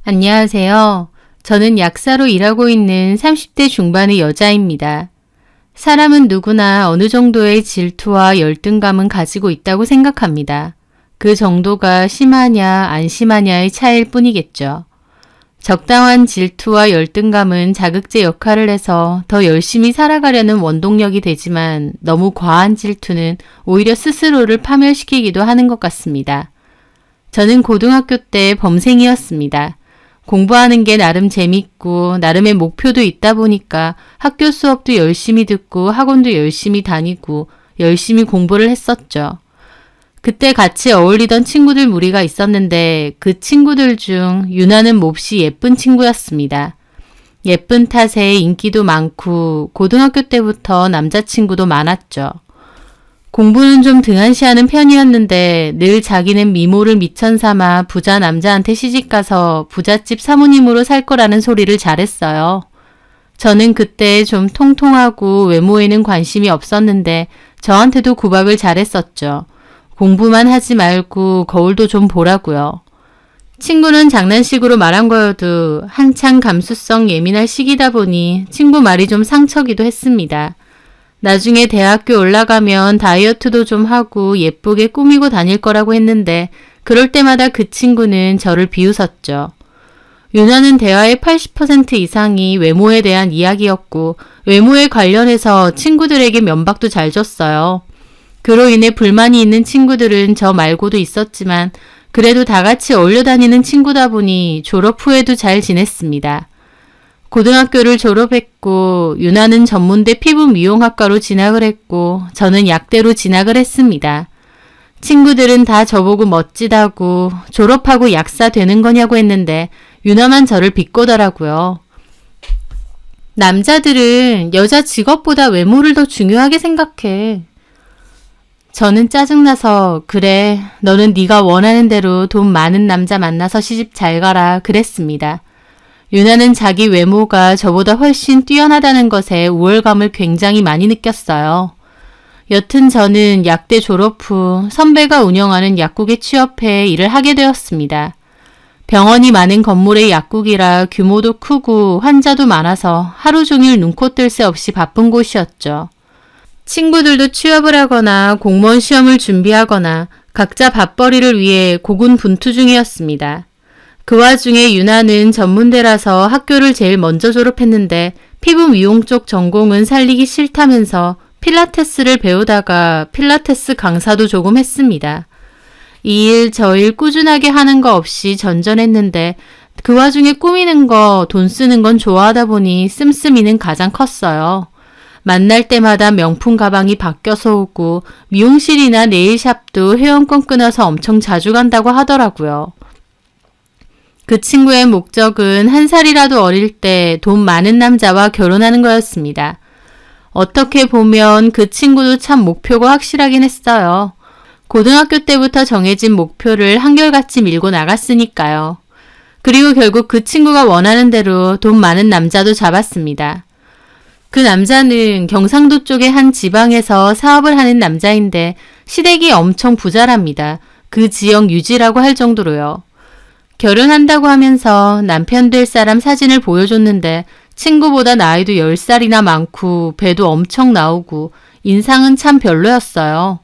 안녕하세요. 저는 약사로 일하고 있는 30대 중반의 여자입니다. 사람은 누구나 어느 정도의 질투와 열등감은 가지고 있다고 생각합니다. 그 정도가 심하냐 안 심하냐의 차이일 뿐이겠죠. 적당한 질투와 열등감은 자극제 역할을 해서 더 열심히 살아가려는 원동력이 되지만 너무 과한 질투는 오히려 스스로를 파멸시키기도 하는 것 같습니다. 저는 고등학교 때 범생이었습니다. 공부하는 게 나름 재밌고 나름의 목표도 있다 보니까 학교 수업도 열심히 듣고 학원도 열심히 다니고 열심히 공부를 했었죠. 그때 같이 어울리던 친구들 무리가 있었는데 그 친구들 중 유나는 몹시 예쁜 친구였습니다. 예쁜 탓에 인기도 많고 고등학교 때부터 남자친구도 많았죠. 공부는 좀 등한시하는 편이었는데 늘 자기는 미모를 미천 삼아 부자 남자한테 시집가서 부잣집 사모님으로 살 거라는 소리를 잘했어요. 저는 그때 좀 통통하고 외모에는 관심이 없었는데 저한테도 구박을 잘했었죠. 공부만 하지 말고 거울도 좀 보라고요. 친구는 장난식으로 말한 거여도 한창 감수성 예민할 시기다 보니 친구 말이 좀 상처기도 했습니다. 나중에 대학교 올라가면 다이어트도 좀 하고 예쁘게 꾸미고 다닐 거라고 했는데 그럴 때마다 그 친구는 저를 비웃었죠. 유나는 대화의 80% 이상이 외모에 대한 이야기였고 외모에 관련해서 친구들에게 면박도 잘 줬어요. 그로 인해 불만이 있는 친구들은 저 말고도 있었지만 그래도 다 같이 어울려 다니는 친구다 보니 졸업 후에도 잘 지냈습니다. 고등학교를 졸업했고 유나는 전문대 피부미용학과로 진학을 했고 저는 약대로 진학을 했습니다. 친구들은 다 저보고 멋지다고 졸업하고 약사 되는 거냐고 했는데 유나만 저를 비꼬더라고요. 남자들은 여자 직업보다 외모를 더 중요하게 생각해. 저는 짜증나서 그래 너는 네가 원하는 대로 돈 많은 남자 만나서 시집 잘 가라 그랬습니다. 유나는 자기 외모가 저보다 훨씬 뛰어나다는 것에 우월감을 굉장히 많이 느꼈어요. 여튼 저는 약대 졸업 후 선배가 운영하는 약국에 취업해 일을 하게 되었습니다. 병원이 많은 건물의 약국이라 규모도 크고 환자도 많아서 하루 종일 눈코 뜰 새 없이 바쁜 곳이었죠. 친구들도 취업을 하거나 공무원 시험을 준비하거나 각자 밥벌이를 위해 고군분투 중이었습니다. 그 와중에 유나는 전문대라서 학교를 제일 먼저 졸업했는데 피부 미용 쪽 전공은 살리기 싫다면서 필라테스를 배우다가 필라테스 강사도 조금 했습니다. 이 일 저 일 꾸준하게 하는 거 없이 전전했는데 그 와중에 꾸미는 거, 돈 쓰는 건 좋아하다 보니 씀씀이는 가장 컸어요. 만날 때마다 명품 가방이 바뀌어서 오고 미용실이나 네일샵도 회원권 끊어서 엄청 자주 간다고 하더라고요. 그 친구의 목적은 한 살이라도 어릴 때 돈 많은 남자와 결혼하는 거였습니다. 어떻게 보면 그 친구도 참 목표가 확실하긴 했어요. 고등학교 때부터 정해진 목표를 한결같이 밀고 나갔으니까요. 그리고 결국 그 친구가 원하는 대로 돈 많은 남자도 잡았습니다. 그 남자는 경상도 쪽의 한 지방에서 사업을 하는 남자인데 시댁이 엄청 부자랍니다. 그 지역 유지라고 할 정도로요. 결혼한다고 하면서 남편 될 사람 사진을 보여줬는데 친구보다 나이도 10살이나 많고 배도 엄청 나오고 인상은 참 별로였어요.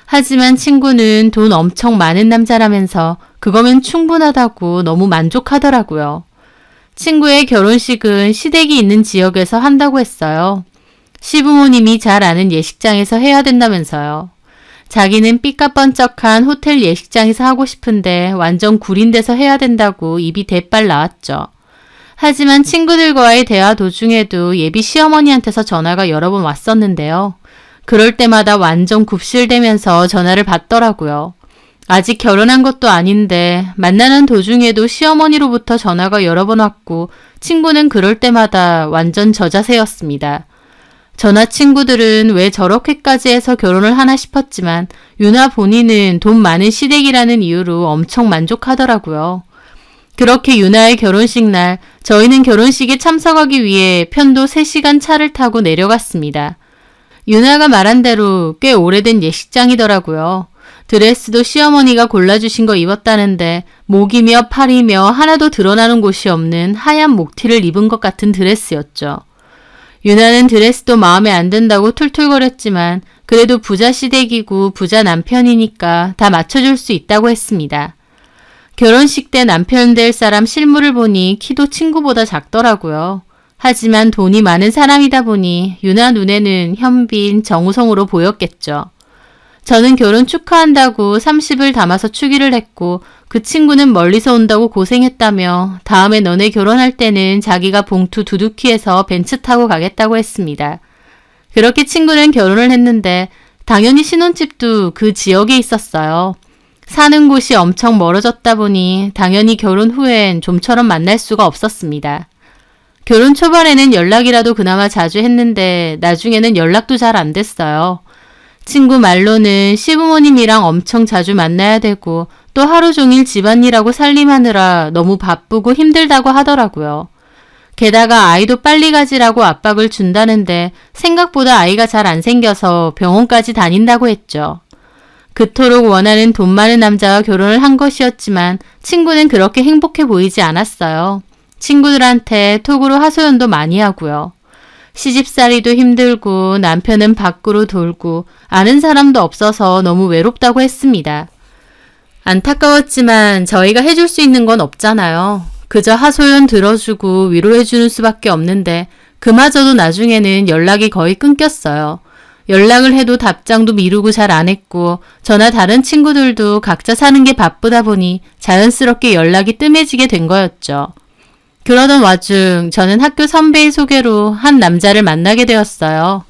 하지만 친구는 돈 엄청 많은 남자라면서 그거면 충분하다고 너무 만족하더라고요. 친구의 결혼식은 시댁이 있는 지역에서 한다고 했어요. 시부모님이 잘 아는 예식장에서 해야 된다면서요. 자기는 삐까뻔쩍한 호텔 예식장에서 하고 싶은데 완전 구린 데서 해야 된다고 입이 대빨 나왔죠. 하지만 친구들과의 대화 도중에도 예비 시어머니한테서 전화가 여러 번 왔었는데요. 그럴 때마다 완전 굽실대면서 전화를 받더라고요. 아직 결혼한 것도 아닌데 만나는 도중에도 시어머니로부터 전화가 여러 번 왔고 친구는 그럴 때마다 완전 저자세였습니다. 저나 친구들은 왜 저렇게까지 해서 결혼을 하나 싶었지만 유나 본인은 돈 많은 시댁이라는 이유로 엄청 만족하더라고요. 그렇게 유나의 결혼식 날 저희는 결혼식에 참석하기 위해 편도 3시간 차를 타고 내려갔습니다. 유나가 말한 대로 꽤 오래된 예식장이더라고요. 드레스도 시어머니가 골라주신 거 입었다는데 목이며 팔이며 하나도 드러나는 곳이 없는 하얀 목티를 입은 것 같은 드레스였죠. 유나는 드레스도 마음에 안 든다고 툴툴거렸지만 그래도 부자 시댁이고 부자 남편이니까 다 맞춰줄 수 있다고 했습니다. 결혼식 때 남편 될 사람 실물을 보니 키도 친구보다 작더라고요. 하지만 돈이 많은 사람이다 보니 유나 눈에는 현빈, 정우성으로 보였겠죠. 저는 결혼 축하한다고 30을 담아서 축의를 했고 그 친구는 멀리서 온다고 고생했다며 다음에 너네 결혼할 때는 자기가 봉투 두둑히해서 벤츠 타고 가겠다고 했습니다. 그렇게 친구는 결혼을 했는데 당연히 신혼집도 그 지역에 있었어요. 사는 곳이 엄청 멀어졌다 보니 당연히 결혼 후엔 좀처럼 만날 수가 없었습니다. 결혼 초반에는 연락이라도 그나마 자주 했는데 나중에는 연락도 잘 안 됐어요. 친구 말로는 시부모님이랑 엄청 자주 만나야 되고 또 하루 종일 집안일하고 살림하느라 너무 바쁘고 힘들다고 하더라고요. 게다가 아이도 빨리 가지라고 압박을 준다는데 생각보다 아이가 잘 안 생겨서 병원까지 다닌다고 했죠. 그토록 원하는 돈 많은 남자와 결혼을 한 것이었지만 친구는 그렇게 행복해 보이지 않았어요. 친구들한테 톡으로 하소연도 많이 하고요. 시집살이도 힘들고 남편은 밖으로 돌고 아는 사람도 없어서 너무 외롭다고 했습니다. 안타까웠지만 저희가 해줄 수 있는 건 없잖아요. 그저 하소연 들어주고 위로해주는 수밖에 없는데 그마저도 나중에는 연락이 거의 끊겼어요. 연락을 해도 답장도 미루고 잘 안 했고 저나 다른 친구들도 각자 사는 게 바쁘다 보니 자연스럽게 연락이 뜸해지게 된 거였죠. 그러던 와중 저는 학교 선배의 소개로 한 남자를 만나게 되었어요.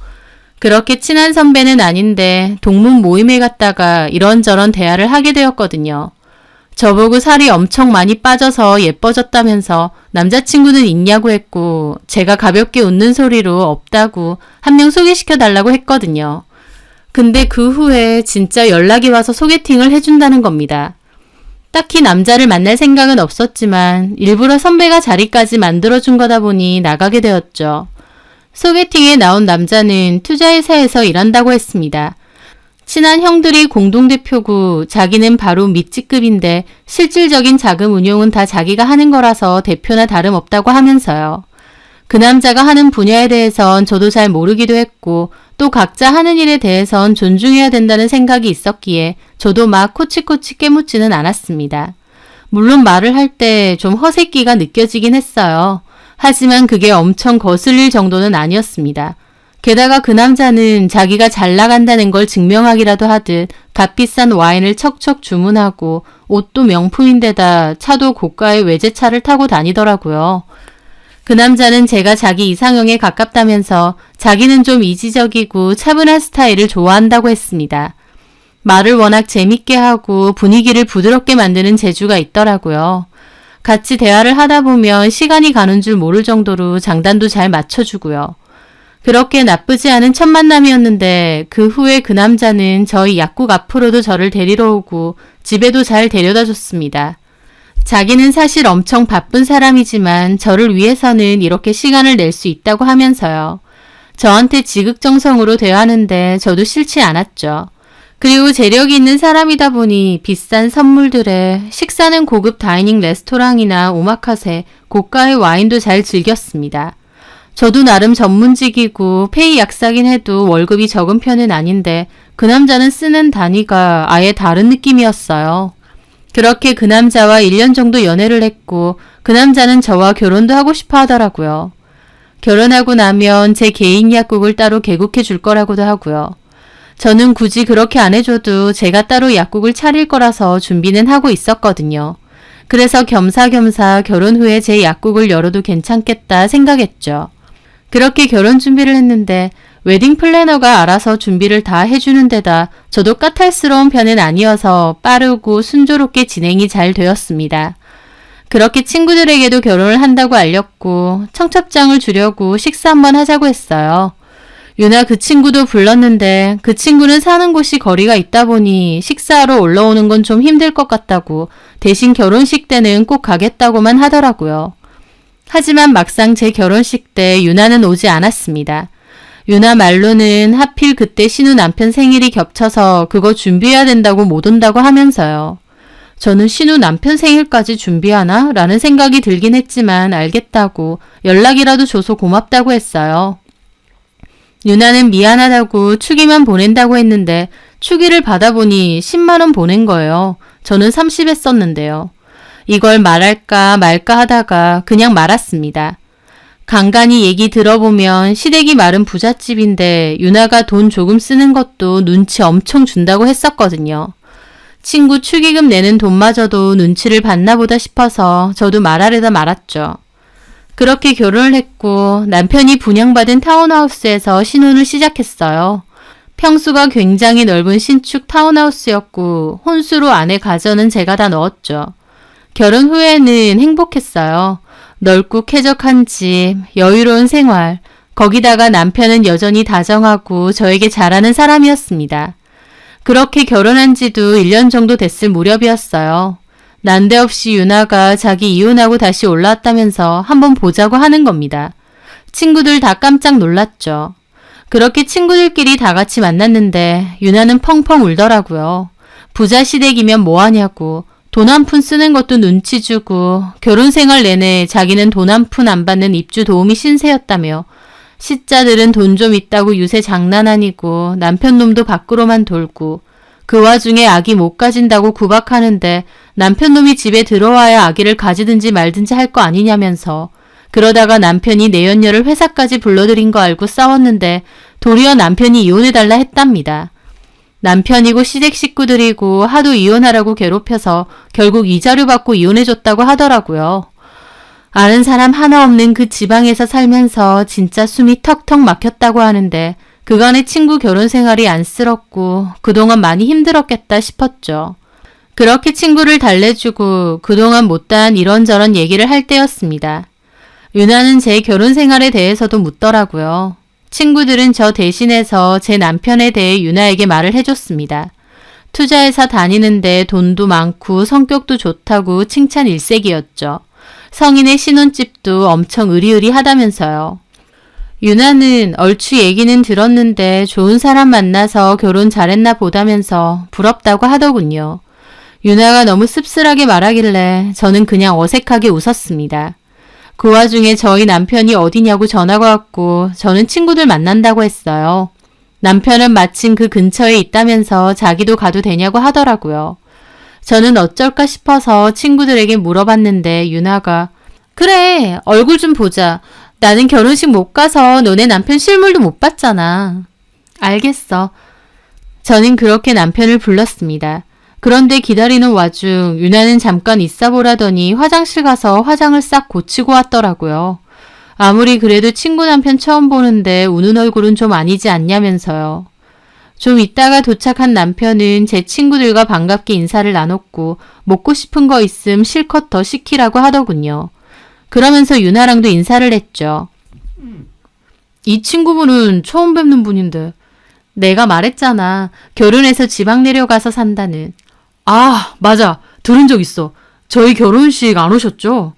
그렇게 친한 선배는 아닌데 동문 모임에 갔다가 이런저런 대화를 하게 되었거든요. 저보고 살이 엄청 많이 빠져서 예뻐졌다면서 남자친구는 있냐고 했고 제가 가볍게 웃는 소리로 없다고 한 명 소개시켜 달라고 했거든요. 근데 그 후에 진짜 연락이 와서 소개팅을 해준다는 겁니다. 딱히 남자를 만날 생각은 없었지만 일부러 선배가 자리까지 만들어준 거다 보니 나가게 되었죠. 소개팅에 나온 남자는 투자회사에서 일한다고 했습니다. 친한 형들이 공동대표고 자기는 바로 밑직급인데 실질적인 자금 운용은 다 자기가 하는 거라서 대표나 다름없다고 하면서요. 그 남자가 하는 분야에 대해선 저도 잘 모르기도 했고 또 각자 하는 일에 대해선 존중해야 된다는 생각이 있었기에 저도 막 코치코치 깨묻지는 않았습니다. 물론 말을 할 때 좀 허세끼가 느껴지긴 했어요. 하지만 그게 엄청 거슬릴 정도는 아니었습니다. 게다가 그 남자는 자기가 잘 나간다는 걸 증명하기라도 하듯 값비싼 와인을 척척 주문하고 옷도 명품인데다 차도 고가의 외제차를 타고 다니더라고요. 그 남자는 제가 자기 이상형에 가깝다면서 자기는 좀 이지적이고 차분한 스타일을 좋아한다고 했습니다. 말을 워낙 재밌게 하고 분위기를 부드럽게 만드는 재주가 있더라고요. 같이 대화를 하다 보면 시간이 가는 줄 모를 정도로 장단도 잘 맞춰주고요. 그렇게 나쁘지 않은 첫 만남이었는데 그 후에 그 남자는 저희 약국 앞으로도 저를 데리러 오고 집에도 잘 데려다 줬습니다. 자기는 사실 엄청 바쁜 사람이지만 저를 위해서는 이렇게 시간을 낼 수 있다고 하면서요. 저한테 지극정성으로 대하는데 저도 싫지 않았죠. 그리고 재력이 있는 사람이다 보니 비싼 선물들에 식사는 고급 다이닝 레스토랑이나 오마카세, 고가의 와인도 잘 즐겼습니다. 저도 나름 전문직이고 페이 약사긴 해도 월급이 적은 편은 아닌데 그 남자는 쓰는 단위가 아예 다른 느낌이었어요. 그렇게 그 남자와 1년 정도 연애를 했고 그 남자는 저와 결혼도 하고 싶어 하더라고요. 결혼하고 나면 제 개인 약국을 따로 개국해 줄 거라고도 하고요. 저는 굳이 그렇게 안 해줘도 제가 따로 약국을 차릴 거라서 준비는 하고 있었거든요. 그래서 겸사겸사 결혼 후에 제 약국을 열어도 괜찮겠다 생각했죠. 그렇게 결혼 준비를 했는데 웨딩 플래너가 알아서 준비를 다 해주는 데다 저도 까탈스러운 편은 아니어서 빠르고 순조롭게 진행이 잘 되었습니다. 그렇게 친구들에게도 결혼을 한다고 알렸고 청첩장을 주려고 식사 한번 하자고 했어요. 유나 그 친구도 불렀는데 그 친구는 사는 곳이 거리가 있다 보니 식사하러 올라오는 건 좀 힘들 것 같다고 대신 결혼식 때는 꼭 가겠다고만 하더라고요. 하지만 막상 제 결혼식 때 유나는 오지 않았습니다. 유나 말로는 하필 그때 신우 남편 생일이 겹쳐서 그거 준비해야 된다고 못 온다고 하면서요. 저는 신우 남편 생일까지 준비하나? 라는 생각이 들긴 했지만 알겠다고 연락이라도 줘서 고맙다고 했어요. 유나는 미안하다고 축의만 보낸다고 했는데 축의를 받아보니 10만 원 보낸 거예요. 저는 30 했었는데요. 이걸 말할까 말까 하다가 그냥 말았습니다. 간간히 얘기 들어보면 시댁이 마른 부잣집인데 유나가 돈 조금 쓰는 것도 눈치 엄청 준다고 했었거든요. 친구 축의금 내는 돈마저도 눈치를 봤나 보다 싶어서 저도 말하려다 말았죠. 그렇게 결혼을 했고 남편이 분양받은 타운하우스에서 신혼을 시작했어요. 평수가 굉장히 넓은 신축 타운하우스였고 혼수로 안에 가전은 제가 다 넣었죠. 결혼 후에는 행복했어요. 넓고 쾌적한 집, 여유로운 생활, 거기다가 남편은 여전히 다정하고 저에게 잘하는 사람이었습니다. 그렇게 결혼한 지도 1년 정도 됐을 무렵이었어요. 난데없이 유나가 자기 이혼하고 다시 올라왔다면서 한번 보자고 하는 겁니다. 친구들 다 깜짝 놀랐죠. 그렇게 친구들끼리 다 같이 만났는데 유나는 펑펑 울더라고요. 부자 시댁이면 뭐하냐고, 돈 한 푼 쓰는 것도 눈치 주고 결혼 생활 내내 자기는 돈 한 푼 안 받는 입주 도우미 신세였다며 시자들은 돈 좀 있다고 유세 장난 아니고 남편 놈도 밖으로만 돌고 그 와중에 아기 못 가진다고 구박하는데 남편 놈이 집에 들어와야 아기를 가지든지 말든지 할 거 아니냐면서 그러다가 남편이 내연녀를 회사까지 불러들인 거 알고 싸웠는데 도리어 남편이 이혼해달라 했답니다. 남편이고 시댁 식구들이고 하도 이혼하라고 괴롭혀서 결국 이자료 받고 이혼해줬다고 하더라고요. 아는 사람 하나 없는 그 지방에서 살면서 진짜 숨이 턱턱 막혔다고 하는데 그간의 친구 결혼 생활이 안쓰럽고 그동안 많이 힘들었겠다 싶었죠. 그렇게 친구를 달래주고 그동안 못다한 이런저런 얘기를 할 때였습니다. 유나는 제 결혼 생활에 대해서도 묻더라고요. 친구들은 저 대신해서 제 남편에 대해 유나에게 말을 해줬습니다. 투자회사 다니는데 돈도 많고 성격도 좋다고 칭찬 일색이었죠. 성인의 신혼집도 엄청 으리으리하다면서요. 유나는 얼추 얘기는 들었는데 좋은 사람 만나서 결혼 잘했나 보다면서 부럽다고 하더군요. 유나가 너무 씁쓸하게 말하길래 저는 그냥 어색하게 웃었습니다. 그 와중에 저희 남편이 어디냐고 전화가 왔고 저는 친구들 만난다고 했어요. 남편은 마침 그 근처에 있다면서 자기도 가도 되냐고 하더라고요. 저는 어쩔까 싶어서 친구들에게 물어봤는데 유나가 그래, 얼굴 좀 보자. 나는 결혼식 못 가서 너네 남편 실물도 못 봤잖아. 알겠어. 저는 그렇게 남편을 불렀습니다. 그런데 기다리는 와중 유나는 잠깐 있어 보라더니 화장실 가서 화장을 싹 고치고 왔더라고요. 아무리 그래도 친구 남편 처음 보는데 우는 얼굴은 좀 아니지 않냐면서요. 좀 있다가 도착한 남편은 제 친구들과 반갑게 인사를 나눴고 먹고 싶은 거 있음 실컷 더 시키라고 하더군요. 그러면서 유나랑도 인사를 했죠. 이 친구분은 처음 뵙는 분인데. 내가 말했잖아. 결혼해서 지방 내려가서 산다는. 아, 맞아. 들은 적 있어. 저희 결혼식 안 오셨죠?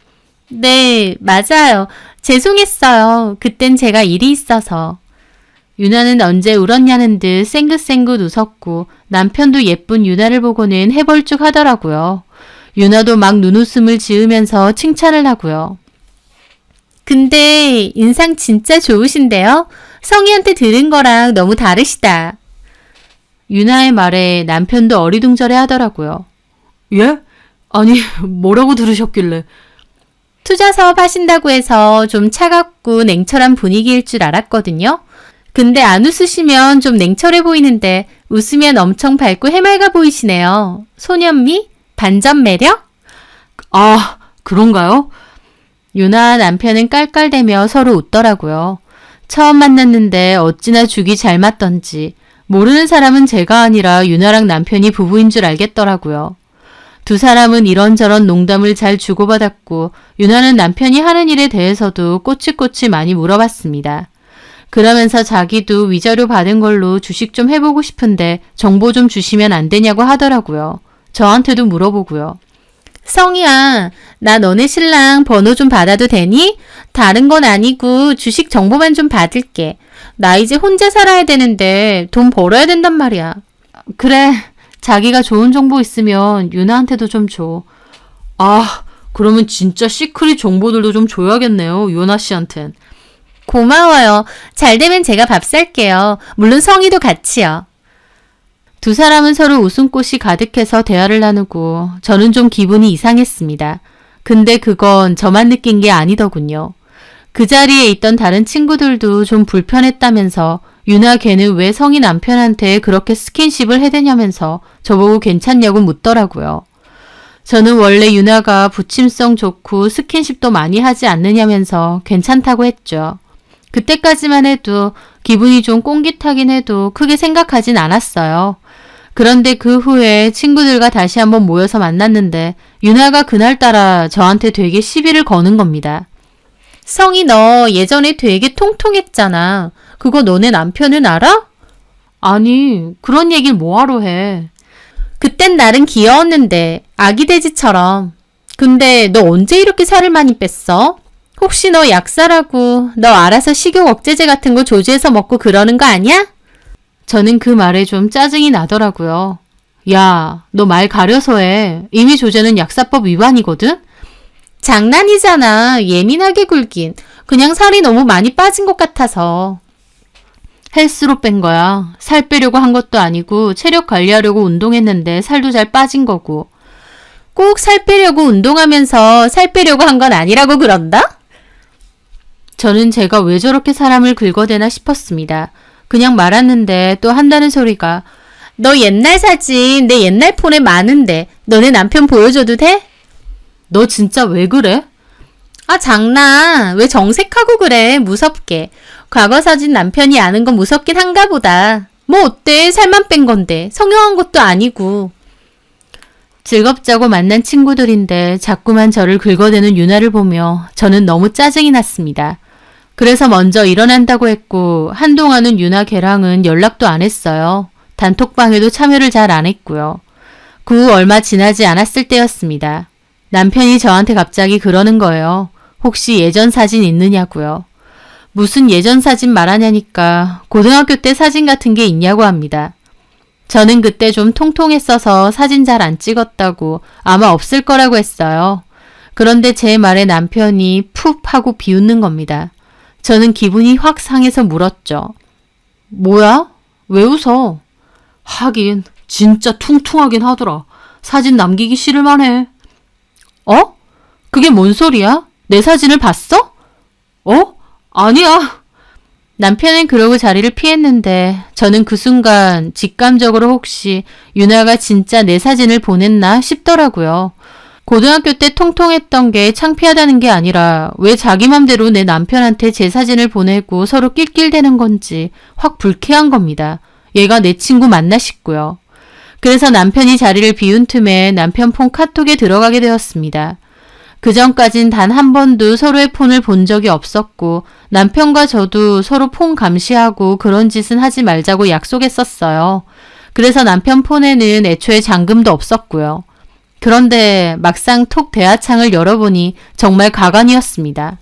네, 맞아요. 죄송했어요. 그땐 제가 일이 있어서. 유나는 언제 울었냐는 듯 쌩긋쌩긋 웃었고 남편도 예쁜 유나를 보고는 해벌쭉 하더라고요. 유나도 막 눈웃음을 지으면서 칭찬을 하고요. 근데 인상 진짜 좋으신데요? 성희한테 들은 거랑 너무 다르시다. 유나의 말에 남편도 어리둥절해 하더라고요. 예? 아니, 뭐라고 들으셨길래. 투자 사업 하신다고 해서 좀 차갑고 냉철한 분위기일 줄 알았거든요. 근데 안 웃으시면 좀 냉철해 보이는데 웃으면 엄청 밝고 해맑아 보이시네요. 소년미? 반전 매력? 아, 그런가요? 유나와 남편은 깔깔대며 서로 웃더라고요. 처음 만났는데 어찌나 죽이 잘 맞던지 모르는 사람은 제가 아니라 유나랑 남편이 부부인 줄 알겠더라고요. 두 사람은 이런저런 농담을 잘 주고받았고 유나는 남편이 하는 일에 대해서도 꼬치꼬치 많이 물어봤습니다. 그러면서 자기도 위자료 받은 걸로 주식 좀 해보고 싶은데 정보 좀 주시면 안 되냐고 하더라고요. 저한테도 물어보고요. 성희야, 나 너네 신랑 번호 좀 받아도 되니? 다른 건 아니고 주식 정보만 좀 받을게. 나 이제 혼자 살아야 되는데 돈 벌어야 된단 말이야. 그래, 자기가 좋은 정보 있으면 유나한테도 좀 줘. 아, 그러면 진짜 시크릿 정보들도 좀 줘야겠네요, 유나 씨한텐. 고마워요. 잘 되면 제가 밥 살게요. 물론 성희도 같이요. 두 사람은 서로 웃음꽃이 가득해서 대화를 나누고 저는 좀 기분이 이상했습니다. 근데 그건 저만 느낀 게 아니더군요. 그 자리에 있던 다른 친구들도 좀 불편했다면서 유나 걔는 왜 성희 남편한테 그렇게 스킨십을 해대냐면서 저보고 괜찮냐고 묻더라고요. 저는 원래 유나가 부침성 좋고 스킨십도 많이 하지 않느냐면서 괜찮다고 했죠. 그때까지만 해도 기분이 좀 꽁깃하긴 해도 크게 생각하진 않았어요. 그런데 그 후에 친구들과 다시 한번 모여서 만났는데 유나가 그날따라 저한테 되게 시비를 거는 겁니다. 성희 너 예전에 되게 통통했잖아. 그거 너네 남편은 알아? 아니, 그런 얘기를 뭐하러 해. 그땐 나름 귀여웠는데 아기 돼지처럼. 근데 너 언제 이렇게 살을 많이 뺐어? 혹시 너 약사라고 너 알아서 식욕 억제제 같은 거 조지해서 먹고 그러는 거 아니야? 저는 그 말에 좀 짜증이 나더라고요. 야, 너 말 가려서 해. 이미 조제는 약사법 위반이거든? 장난이잖아. 예민하게 굴긴. 그냥 살이 너무 많이 빠진 것 같아서. 헬스로 뺀 거야. 살 빼려고 한 것도 아니고 체력 관리하려고 운동했는데 살도 잘 빠진 거고. 꼭 살 빼려고 운동하면서 살 빼려고 한 건 아니라고 그런다? 저는 제가 왜 저렇게 사람을 긁어대나 싶었습니다. 그냥 말았는데 또 한다는 소리가 너 옛날 사진 내 옛날 폰에 많은데 너네 남편 보여줘도 돼? 너 진짜 왜 그래? 아 장난. 왜 정색하고 그래 무섭게. 과거 사진 남편이 아는 건 무섭긴 한가 보다. 뭐 어때 살만 뺀 건데 성형한 것도 아니고. 즐겁자고 만난 친구들인데 자꾸만 저를 긁어대는 유나를 보며 저는 너무 짜증이 났습니다. 그래서 먼저 일어난다고 했고 한동안은 유나 걔랑은 연락도 안 했어요. 단톡방에도 참여를 잘 안 했고요. 그 후 얼마 지나지 않았을 때였습니다. 남편이 저한테 갑자기 그러는 거예요. 혹시 예전 사진 있느냐고요. 무슨 예전 사진 말하냐니까 고등학교 때 사진 같은 게 있냐고 합니다. 저는 그때 좀 통통했어서 사진 잘 안 찍었다고 아마 없을 거라고 했어요. 그런데 제 말에 남편이 푹 하고 비웃는 겁니다. 저는 기분이 확 상해서 물었죠. 뭐야? 왜 웃어? 하긴 진짜 퉁퉁하긴 하더라. 사진 남기기 싫을만 해. 어? 그게 뭔 소리야? 내 사진을 봤어? 어? 아니야. 남편은 그러고 자리를 피했는데 저는 그 순간 직감적으로 혹시 유나가 진짜 내 사진을 보냈나 싶더라고요. 고등학교 때 통통했던 게 창피하다는 게 아니라 왜 자기 맘대로 내 남편한테 제 사진을 보내고 서로 낄낄대는 건지 확 불쾌한 겁니다. 얘가 내 친구 맞나 싶고요. 그래서 남편이 자리를 비운 틈에 남편 폰 카톡에 들어가게 되었습니다. 그전까진 단 한 번도 서로의 폰을 본 적이 없었고 남편과 저도 서로 폰 감시하고 그런 짓은 하지 말자고 약속했었어요. 그래서 남편 폰에는 애초에 잠금도 없었고요. 그런데 막상 톡 대화창을 열어보니 정말 가관이었습니다.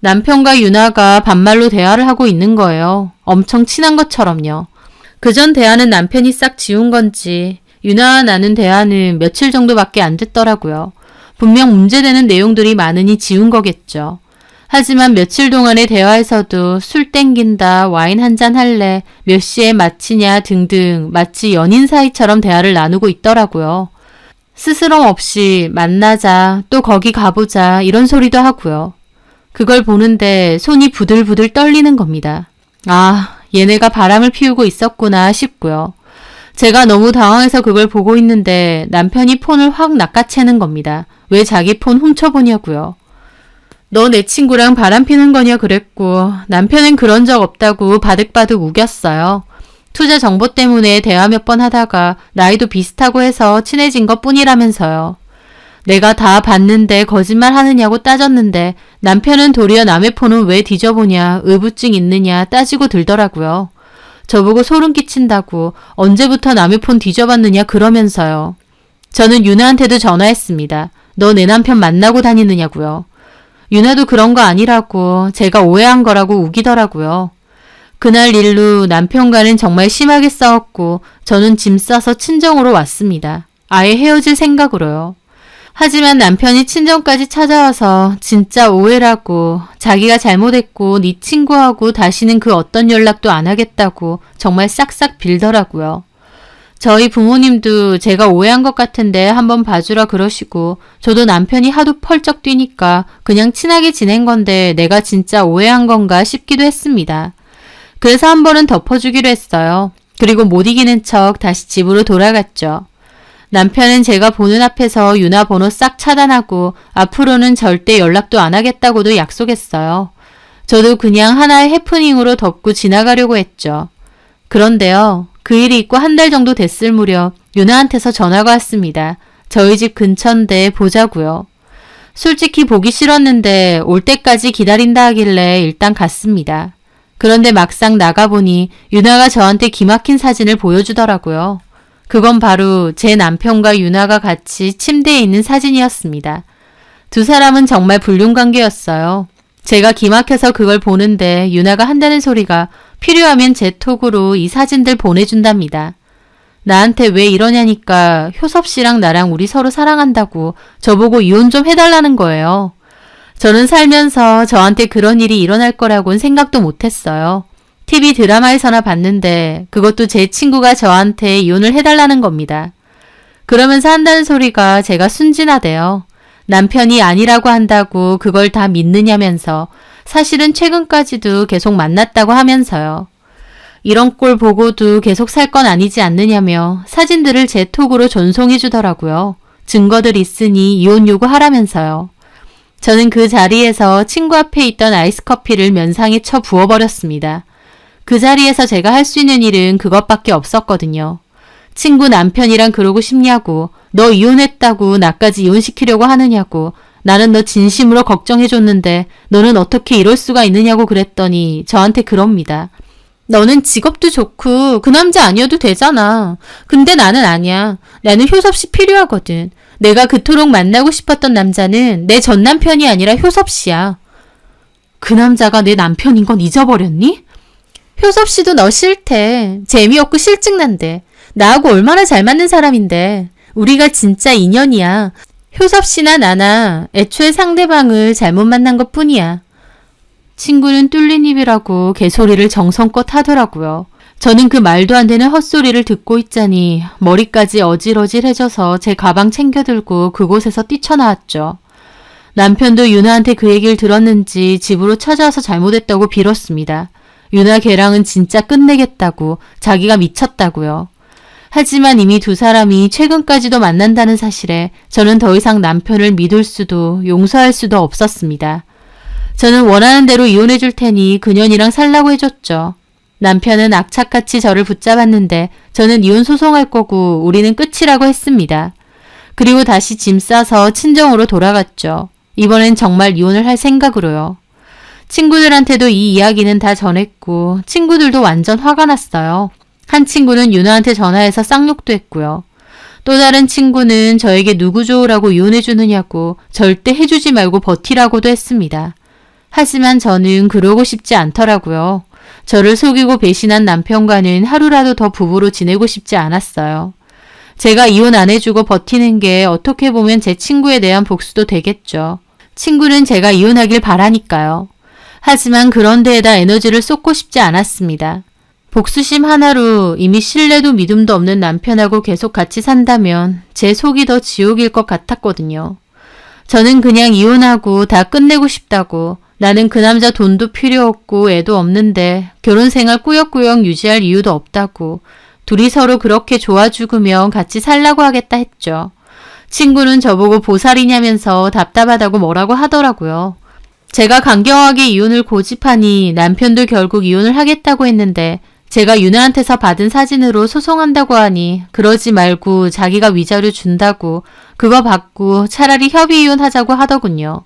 남편과 유나가 반말로 대화를 하고 있는 거예요. 엄청 친한 것처럼요. 그전 대화는 남편이 싹 지운 건지 유나와 나눈 대화는 며칠 정도밖에 안 됐더라고요. 분명 문제되는 내용들이 많으니 지운 거겠죠. 하지만 며칠 동안의 대화에서도 술 땡긴다, 와인 한잔 할래, 몇 시에 마치냐 등등 마치 연인 사이처럼 대화를 나누고 있더라고요. 스스럼 없이 만나자, 또 거기 가보자 이런 소리도 하고요. 그걸 보는데 손이 부들부들 떨리는 겁니다. 아, 얘네가 바람을 피우고 있었구나 싶고요. 제가 너무 당황해서 그걸 보고 있는데 남편이 폰을 확 낚아채는 겁니다. 왜 자기 폰 훔쳐보냐고요. 너 내 친구랑 바람 피는 거냐 그랬고 남편은 그런 적 없다고 바득바득 우겼어요. 투자 정보 때문에 대화 몇 번 하다가 나이도 비슷하고 해서 친해진 것 뿐이라면서요. 내가 다 봤는데 거짓말 하느냐고 따졌는데 남편은 도리어 남의 폰은 왜 뒤져보냐, 의부증 있느냐 따지고 들더라고요. 저보고 소름 끼친다고 언제부터 남의 폰 뒤져봤느냐 그러면서요. 저는 유나한테도 전화했습니다. 너 내 남편 만나고 다니느냐고요. 유나도 그런 거 아니라고 제가 오해한 거라고 우기더라고요. 그날 일로 남편과는 정말 심하게 싸웠고 저는 짐 싸서 친정으로 왔습니다. 아예 헤어질 생각으로요. 하지만 남편이 친정까지 찾아와서 진짜 오해라고 자기가 잘못했고 네 친구하고 다시는 그 어떤 연락도 안 하겠다고 정말 싹싹 빌더라고요. 저희 부모님도 제가 오해한 것 같은데 한번 봐주라 그러시고 저도 남편이 하도 펄쩍 뛰니까 그냥 친하게 지낸 건데 내가 진짜 오해한 건가 싶기도 했습니다. 그래서 한 번은 덮어주기로 했어요. 그리고 못 이기는 척 다시 집으로 돌아갔죠. 남편은 제가 보는 앞에서 유나 번호 싹 차단하고 앞으로는 절대 연락도 안 하겠다고도 약속했어요. 저도 그냥 하나의 해프닝으로 덮고 지나가려고 했죠. 그런데요. 그 일이 있고 한 달 정도 됐을 무렵 유나한테서 전화가 왔습니다. 저희 집 근처인데 보자고요. 솔직히 보기 싫었는데 올 때까지 기다린다 하길래 일단 갔습니다. 그런데 막상 나가보니 유나가 저한테 기막힌 사진을 보여주더라고요. 그건 바로 제 남편과 유나가 같이 침대에 있는 사진이었습니다. 두 사람은 정말 불륜관계였어요. 제가 기막혀서 그걸 보는데 유나가 한다는 소리가 필요하면 제 톡으로 이 사진들 보내준답니다. 나한테 왜 이러냐니까 효섭 씨랑 나랑 우리 서로 사랑한다고 저보고 이혼 좀 해달라는 거예요. 저는 살면서 저한테 그런 일이 일어날 거라고는 생각도 못했어요. TV 드라마에서나 봤는데 그것도 제 친구가 저한테 이혼을 해달라는 겁니다. 그러면서 한다는 소리가 제가 순진하대요. 남편이 아니라고 한다고 그걸 다 믿느냐면서 사실은 최근까지도 계속 만났다고 하면서요. 이런 꼴 보고도 계속 살 건 아니지 않느냐며 사진들을 제 톡으로 전송해 주더라고요. 증거들 있으니 이혼 요구하라면서요. 저는 그 자리에서 친구 앞에 있던 아이스 커피를 면상에 쳐 부어버렸습니다. 그 자리에서 제가 할 수 있는 일은 그것밖에 없었거든요. 친구 남편이랑 그러고 싶냐고, 너 이혼했다고 나까지 이혼시키려고 하느냐고, 나는 너 진심으로 걱정해줬는데 너는 어떻게 이럴 수가 있느냐고 그랬더니 저한테 그럽니다. 너는 직업도 좋고 그 남자 아니어도 되잖아. 근데 나는 아니야. 나는 효섭 씨 필요하거든. 내가 그토록 만나고 싶었던 남자는 내 전 남편이 아니라 효섭 씨야. 그 남자가 내 남편인 건 잊어버렸니? 효섭 씨도 너 싫대. 재미없고 실증난대. 나하고 얼마나 잘 맞는 사람인데. 우리가 진짜 인연이야. 효섭 씨나 나나 애초에 상대방을 잘못 만난 것 뿐이야. 친구는 뚫린 입이라고 개소리를 정성껏 하더라고요. 저는 그 말도 안 되는 헛소리를 듣고 있자니 머리까지 어질어질해져서 제 가방 챙겨들고 그곳에서 뛰쳐나왔죠. 남편도 유나한테 그 얘기를 들었는지 집으로 찾아와서 잘못했다고 빌었습니다. 유나 걔랑은 진짜 끝내겠다고, 자기가 미쳤다고요. 하지만 이미 두 사람이 최근까지도 만난다는 사실에 저는 더 이상 남편을 믿을 수도 용서할 수도 없었습니다. 저는 원하는 대로 이혼해 줄 테니 그년이랑 살라고 해줬죠. 남편은 악착같이 저를 붙잡았는데 저는 이혼 소송할 거고 우리는 끝이라고 했습니다. 그리고 다시 짐 싸서 친정으로 돌아갔죠. 이번엔 정말 이혼을 할 생각으로요. 친구들한테도 이 이야기는 다 전했고 친구들도 완전 화가 났어요. 한 친구는 유나한테 전화해서 쌍욕도 했고요. 또 다른 친구는 저에게 누구 좋으라고 이혼해 주느냐고 절대 해주지 말고 버티라고도 했습니다. 하지만 저는 그러고 싶지 않더라고요. 저를 속이고 배신한 남편과는 하루라도 더 부부로 지내고 싶지 않았어요. 제가 이혼 안 해주고 버티는 게 어떻게 보면 제 친구에 대한 복수도 되겠죠. 친구는 제가 이혼하길 바라니까요. 하지만 그런 데에다 에너지를 쏟고 싶지 않았습니다. 복수심 하나로 이미 신뢰도 믿음도 없는 남편하고 계속 같이 산다면 제 속이 더 지옥일 것 같았거든요. 저는 그냥 이혼하고 다 끝내고 싶다고, 나는 그 남자 돈도 필요 없고 애도 없는데 결혼 생활 꾸역꾸역 유지할 이유도 없다고, 둘이 서로 그렇게 좋아 죽으면 같이 살라고 하겠다 했죠. 친구는 저보고 보살이냐면서 답답하다고 뭐라고 하더라고요. 제가 강경하게 이혼을 고집하니 남편도 결국 이혼을 하겠다고 했는데 제가 유나한테서 받은 사진으로 소송한다고 하니 그러지 말고 자기가 위자료 준다고, 그거 받고 차라리 협의 이혼하자고 하더군요.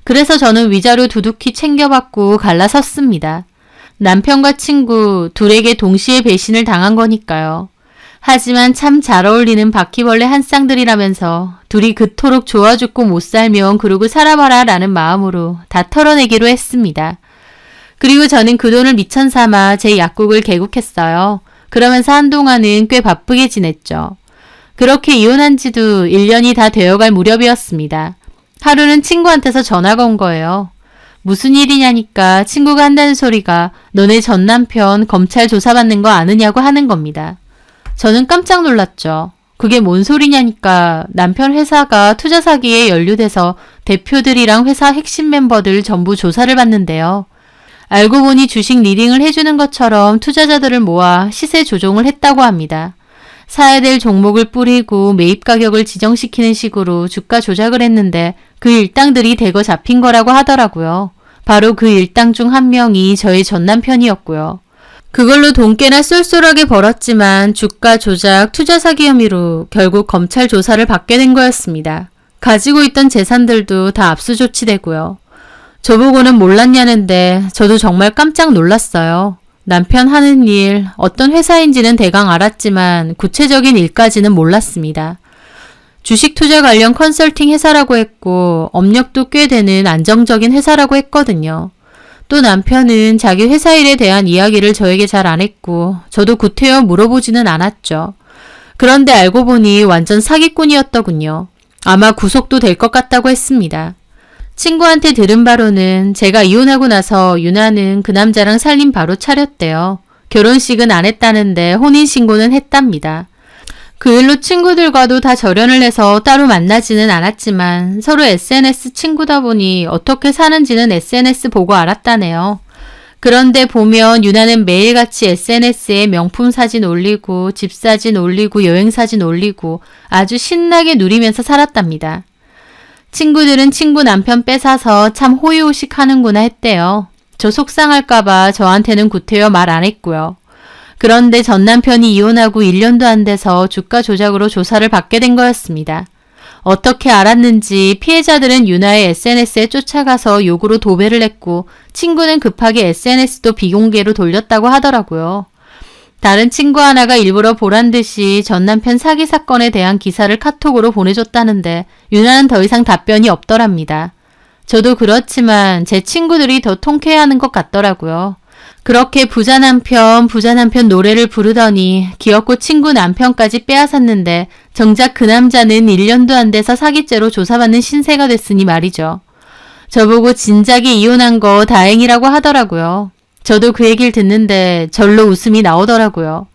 그래서 저는 위자료 두둑히 챙겨받고 갈라섰습니다. 남편과 친구 둘에게 동시에 배신을 당한 거니까요. 하지만 참 잘 어울리는 바퀴벌레 한 쌍들이라면서 둘이 그토록 좋아 죽고 못 살면 그러고 살아봐라 라는 마음으로 다 털어내기로 했습니다. 그리고 저는 그 돈을 미천 삼아 제 약국을 개국했어요. 그러면서 한동안은 꽤 바쁘게 지냈죠. 그렇게 이혼한 지도 1년이 다 되어갈 무렵이었습니다. 하루는 친구한테서 전화가 온 거예요. 무슨 일이냐니까 친구가 한다는 소리가 너네 전 남편 검찰 조사받는 거 아느냐고 하는 겁니다. 저는 깜짝 놀랐죠. 그게 뭔 소리냐니까 남편 회사가 투자 사기에 연루돼서 대표들이랑 회사 핵심 멤버들 전부 조사를 받는데요. 알고 보니 주식 리딩을 해주는 것처럼 투자자들을 모아 시세 조종을 했다고 합니다. 사야 될 종목을 뿌리고 매입 가격을 지정시키는 식으로 주가 조작을 했는데 그 일당들이 대거 잡힌 거라고 하더라고요. 바로 그 일당 중 한 명이 저의 전 남편이었고요. 그걸로 돈 꽤나 쏠쏠하게 벌었지만 주가 조작, 투자 사기 혐의로 결국 검찰 조사를 받게 된 거였습니다. 가지고 있던 재산들도 다 압수 조치되고요. 저보고는 몰랐냐는데 저도 정말 깜짝 놀랐어요. 남편 하는 일, 어떤 회사인지는 대강 알았지만 구체적인 일까지는 몰랐습니다. 주식 투자 관련 컨설팅 회사라고 했고 업력도 꽤 되는 안정적인 회사라고 했거든요. 또 남편은 자기 회사 일에 대한 이야기를 저에게 잘 안 했고 저도 구태여 물어보지는 않았죠. 그런데 알고 보니 완전 사기꾼이었더군요. 아마 구속도 될 것 같다고 했습니다. 친구한테 들은 바로는 제가 이혼하고 나서 유나는 그 남자랑 살림 바로 차렸대요. 결혼식은 안 했다는데 혼인신고는 했답니다. 그 일로 친구들과도 다 절연을 해서 따로 만나지는 않았지만 서로 SNS 친구다 보니 어떻게 사는지는 SNS 보고 알았다네요. 그런데 보면 유나는 매일같이 SNS에 명품 사진 올리고 집 사진 올리고 여행 사진 올리고 아주 신나게 누리면서 살았답니다. 친구들은 친구 남편 뺏어서 참 호의호식 하는구나 했대요. 저 속상할까봐 저한테는 구태여 말 안 했고요. 그런데 전 남편이 이혼하고 1년도 안 돼서 주가 조작으로 조사를 받게 된 거였습니다. 어떻게 알았는지 피해자들은 유나의 SNS에 쫓아가서 욕으로 도배를 했고 친구는 급하게 SNS도 비공개로 돌렸다고 하더라고요. 다른 친구 하나가 일부러 보란 듯이 전 남편 사기 사건에 대한 기사를 카톡으로 보내줬다는데 유나는 더 이상 답변이 없더랍니다. 저도 그렇지만 제 친구들이 더 통쾌해하는 것 같더라고요. 그렇게 부자 남편 노래를 부르더니 귀엽고 친구 남편까지 빼앗았는데 정작 그 남자는 1년도 안 돼서 사기죄로 조사받는 신세가 됐으니 말이죠. 저보고 진작에 이혼한 거 다행이라고 하더라고요. 저도 그 얘기를 듣는데 절로 웃음이 나오더라고요.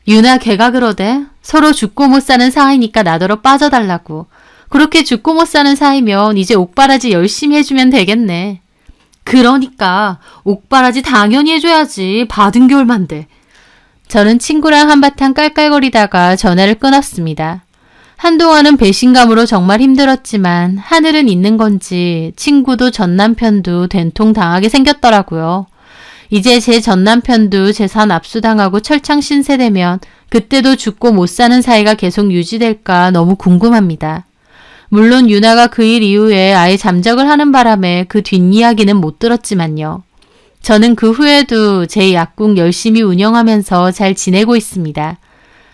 유나 걔가 그러대? 서로 죽고 못 사는 사이니까 나더러 빠져달라고. 그렇게 죽고 못 사는 사이면 이제 옥바라지 열심히 해주면 되겠네. 그러니까 옥바라지 당연히 해줘야지. 받은 게 얼만데. 저는 친구랑 한바탕 깔깔거리다가 전화를 끊었습니다. 한동안은 배신감으로 정말 힘들었지만 하늘은 있는 건지 친구도 전 남편도 된통 당하게 생겼더라고요. 이제 제 전 남편도 재산 압수당하고 철창 신세되면 그때도 죽고 못 사는 사이가 계속 유지될까 너무 궁금합니다. 물론 유나가 그 일 이후에 아예 잠적을 하는 바람에 그 뒷이야기는 못 들었지만요. 저는 그 후에도 제 약국 열심히 운영하면서 잘 지내고 있습니다.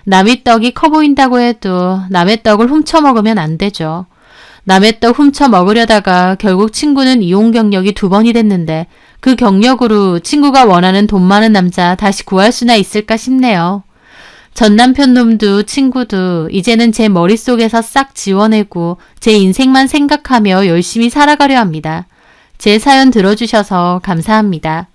남의 떡이 커 보인다고 해도 남의 떡을 훔쳐 먹으면 안 되죠. 남의 떡 훔쳐 먹으려다가 결국 친구는 이혼 경력이 2번이 됐는데 그 경력으로 친구가 원하는 돈 많은 남자 다시 구할 수나 있을까 싶네요. 전 남편 놈도 친구도 이제는 제 머릿속에서 싹 지워내고 제 인생만 생각하며 열심히 살아가려 합니다. 제 사연 들어주셔서 감사합니다.